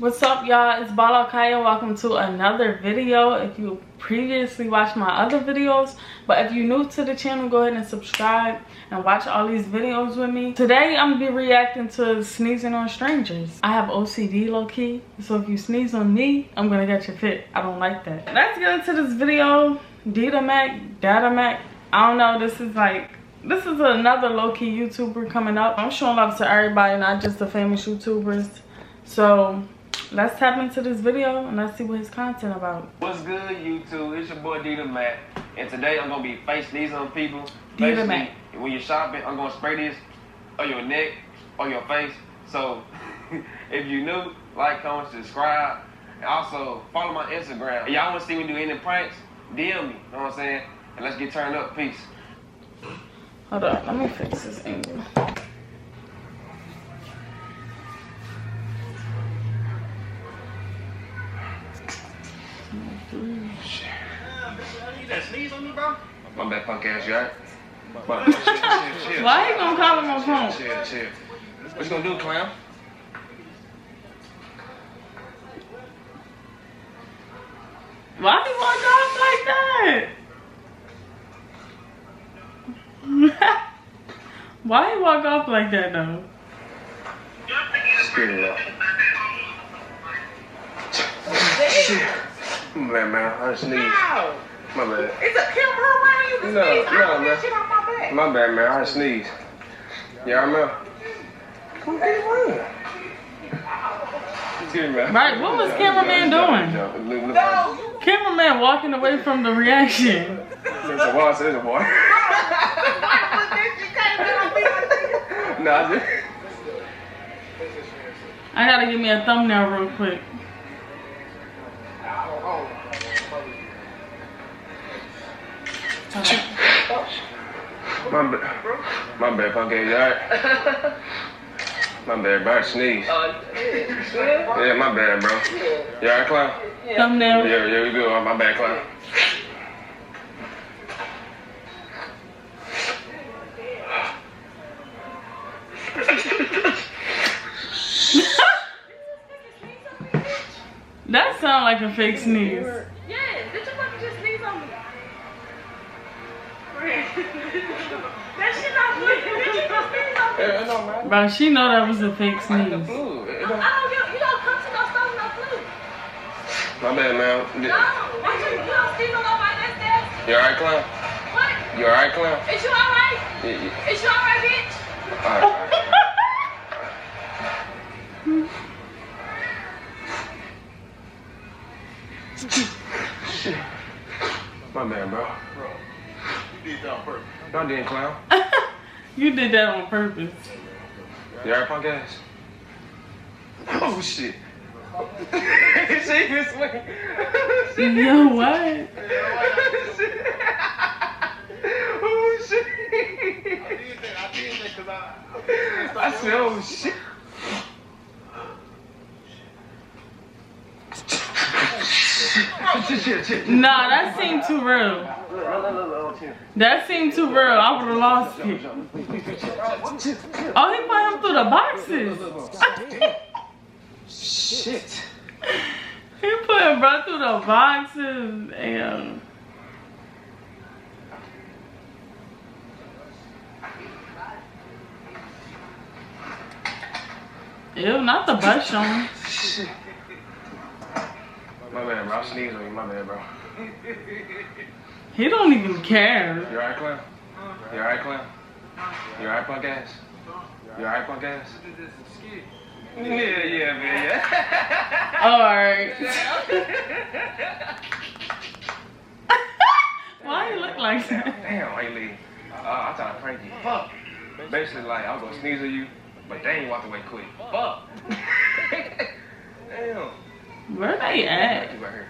What's up, y'all? It's Bala Kaya. Welcome to another video. If you previously watched my other videos, but if you're new to the channel, go ahead and subscribe and watch all these videos with me. Today I'm gonna be reacting to sneezing on strangers. I have OCD low-key, so if you sneeze on me, I'm gonna get your fit. I don't like that. Let's get into this video. Deda Mac, I don't know. This is another low-key YouTuber coming up. I'm showing love to everybody, not just the famous YouTubers. So let's tap into this video and let's see what his content about. What's good, YouTube? It's your boy Deda Mac, and today I'm gonna be face sneezing on people. Deda Mac. When you're shopping, I'm gonna spray this on your neck or your face. So if you new, like, comment, subscribe, and also follow my Instagram. If y'all wanna see me do any pranks, DM me. Know what I'm saying? And let's get turned up. Peace. Hold on, let me fix this angle. You that sneeze on me, bro? My bad, punk ass, you alright? Chill. Why you gonna call him on phone? Chill. What you gonna do, clown? Why he walk off like that? Why he walk off like that though? Spit it up. Shit. My bad, man. I sneezed. No. My bad. It's a camera around you to sneeze. I don't man. shit on my back. My bad, man. I sneezed. Yeah, I remember. Come get it. Right, what was cameraman doing? No. Cameraman walking away from the reaction. There's a boy. There's a boy. Nah, I gotta give me a thumbnail real quick. My bad, punk ass, you alright? My bad, bro, I sneeze. Yeah, my bad, bro. You alright, clown? Thumbnail. Yeah, we good. My bad, clown. That sound like a fake sneeze. Yeah, did you fucking just sneeze on me? That shit not good. Did you just sneeze on me? It don't matter. Bro, she know that was a fake The sneeze. flu. I don't get, you don't come to no store with no flu. My bad, man. No, why you don't sneeze on nobody that's there? You alright, clown? What? You alright, clown? Is you alright? Yeah. Is you alright, bitch? Alright. Shit. My bad, bro. You did that on purpose. No, I didn't, clown. You did that on purpose. You alright, punk ass? Oh, shit. She can swing. Yo, what? Oh, shit. I did that because I said, oh, shit. Shit. Nah, that seemed too real. That seemed too real. I would have lost it. Oh, he put him through the boxes. Shit. He put him right through the boxes. Damn. Ew, not the butt showing. Shit. My bad, bro. I sneezed on you. My bad, bro. He don't even care. You alright, clown? You alright, clown? You alright, punk ass? You alright, punk ass? Yeah, man, yeah. Alright. Why you look like that? Damn, Haley. I'm trying to prank you. Fuck. Basically, like, I was gonna sneeze on you, but they ain't walked away quick. Fuck. Damn. Where they at? Right here.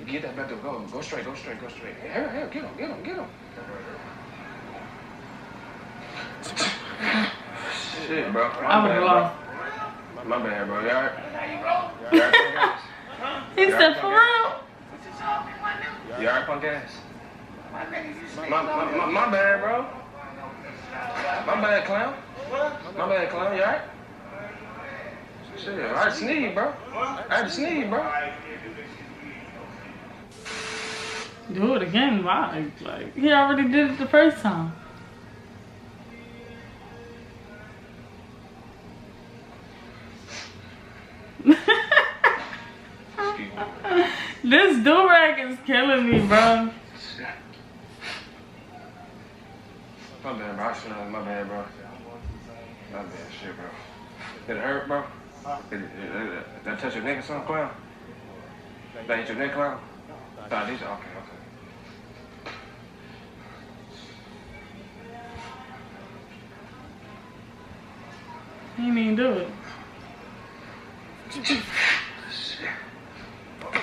Get that back to go straight. Here, get him. Shit, bro. I would have lost. My bad, bro. You alright? You alright, punk ass? He said, for real? You alright, punk ass? My bad, bro. My bad, clown. My bad, clown. You alright? Shit, I had to sneeze, bro. I had to sneeze, bro. Do it again, why? Like, he already did it the first time. This do-rag is killing me, bro. My bad, bro. I should have, my bad, bro. My bad, shit, bro. Did it hurt, bro? Did I touch your neck or something, clown? Did I hit your neck, clown? Nah, these are okay, okay. He didn't even do it. Shit.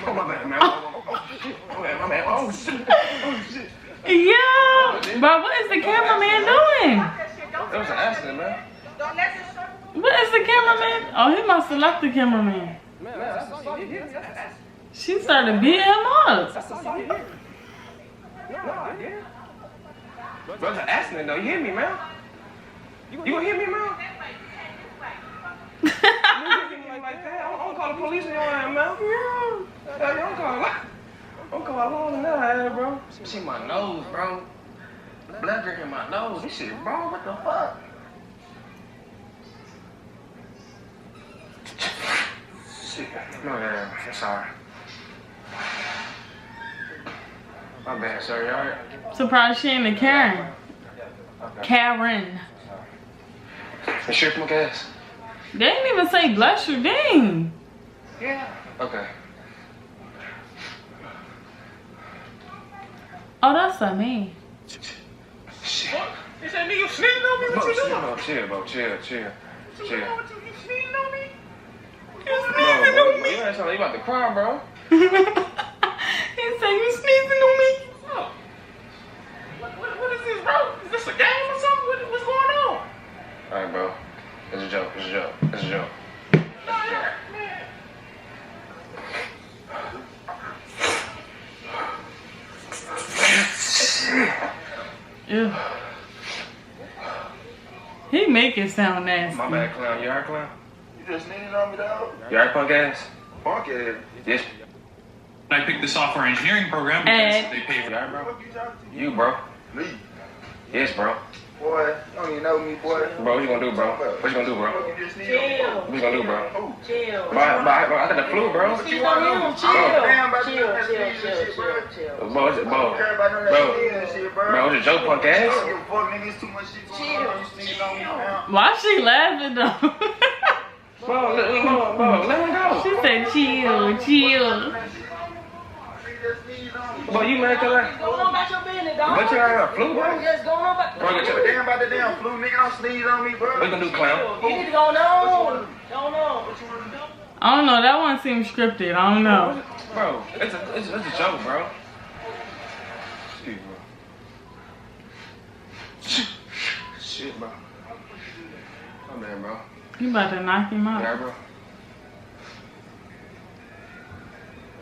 Oh, my bad, man. Oh, shit. My bad. Oh, shit. Oh, shit. Yeah, but what is the cameraman doing? That was an accident, man. What is the cameraman? Oh, he must have left the cameraman. She started beating him up. That was an accident, though. You hear me, man? You gonna hit me, man? You hit me like that? I'm gonna call the police on your ass, man. I'm calling along in that, bro. See my nose, bro. Blood drinking my nose. This shit, bro. What the fuck? Shit. My bad. I'm sorry. My bad, sir. You alright? Surprised she ain't a Karen. Okay. Karen. You sure my gas? They didn't even say bless you, dang. Yeah. Okay. Oh, that's a me. Shit. You said, nigga, you sneezing on me? What you doing? Bro, chill, bro. Chill. What you sneezing on me? Bro, you ain't sound like you about to cry, bro. He said you sneezing on me. Oh. What is this, bro? Is this a game or something? What's going on? Alright, bro. It's a joke. It's a joke. It's a joke. Nah, yeah, man. Ew. He make it sound nasty. My bad, clown. You alright, clown? You just sneezing on me, dog? You alright, punk ass? Punk ass. Yes. I picked the software engineering program And- because they pay for You alright, bro? What you talking to? You, bro. Me. Yes, bro. Boy, you don't even know me, boy. Bro, what you gonna do, bro? What you gonna do, bro? You just sneezed on me. What you gonna do, bro? Oh. Chill. Bro, I got the flu, bro. What you want to know? Chill. Damn about Chill, that chill, sneeze and chill, shit, bro. chill. Bro, it's, I don't care about none of that bro, sneeze and shit, bro. bro, it's a joke, punk I ass. don't give a fuck, nigga. It's too much shit going on. You sneeze on me, man. Why she laughing though? Bro, let him go. She said chill, chill. Bro, you mad cause I... Go on about your business, dog. But you got a flu, bro? Just go on about. Bro, get Give your... a damn about the damn flu, nigga. Don't sneeze on me, bro. What you gonna do, clown? You need to go on. Go on. What you want to do? I don't know, that one seems scripted. I don't know. Bro, it's a joke, bro. Excuse me, bro. Shit, bro. My man, bro. You about to knock him You out. alright, bro?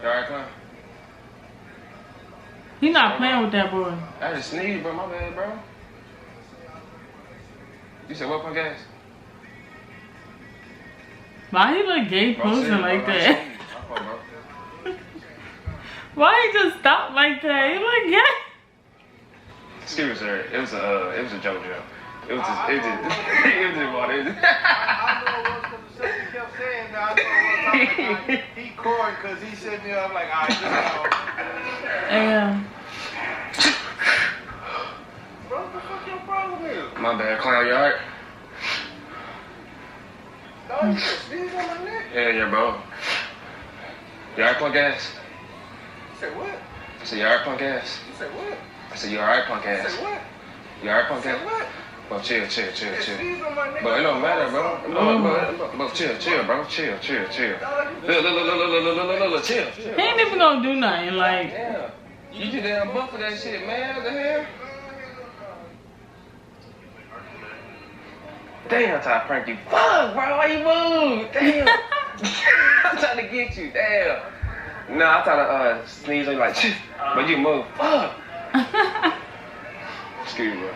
You alright, clown? He not playing with that boy. I just sneezed, bro. My bad, bro. You said what, punk ass? Why he look gay Bro, posing serious, like bro. that? My fault, bro. Why he just stop like that? He look gay. Excuse me, sir. It was a joke. It was just what it was. I know it was because he kept saying that. I know it was like, he called because he said me up like, all right, this Yeah. bro, what the fuck your problem is? My bad, clown. You alright? Dog, you just sneeze on my neck? Yeah, bro. You alright, punk ass? You said what? I said, you alright, punk ass? You said what? I said, you alright, punk You ass? said what? You alright, You punk said ass? what? Bro, chill. You just sneeze on my neck. Bro, it don't matter, bro. Bro, chill, bro. Chill. Look, chill. He ain't even gonna do nothing. Like, Damn. You just damn buff for that shit, man. What the hell? Damn, I'm trying to prank you. Fuck, bro. Why you move? Damn. I'm trying to get you. Damn. Nah, I'm trying to sneeze on you like, but you move. Fuck. Excuse me, bro.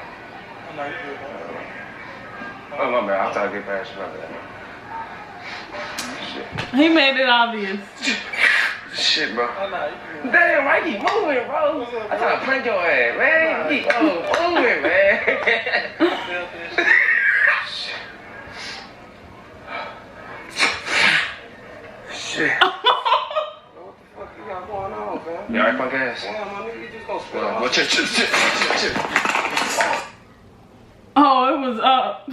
Oh, my bad. I'm trying to get past you. My bad. He made it obvious. Shit, bro. Oh, no, you Damn, why you keep moving, bro? I'm trying to prank your ass, man. You keep moving, man. Shit. what the fuck you got going on, man? You alright, punk ass? Damn, my nigga, you just gonna spit Well, chill. Oh, it was up.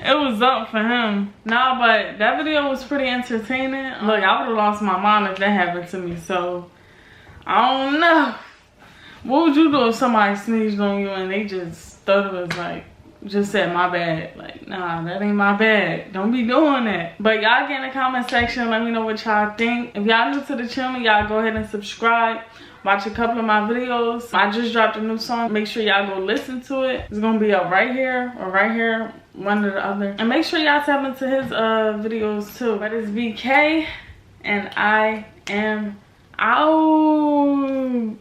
It was up for him. Nah, but that video was pretty entertaining. Look, I would have lost my mind if that happened to me, so I don't know. What would you do if somebody sneezed on you and they just thought it was like, just said my bad? Like, nah, that ain't my bad. Don't be doing that. But y'all get in the comment section, let me know what y'all think. If y'all new to the channel, y'all go ahead and subscribe. Watch a couple of my videos. I just dropped a new song. Make sure y'all go listen to it. It's gonna be up right here or right here, one or the other. And make sure y'all tap into his videos too. But it's VK and I am out.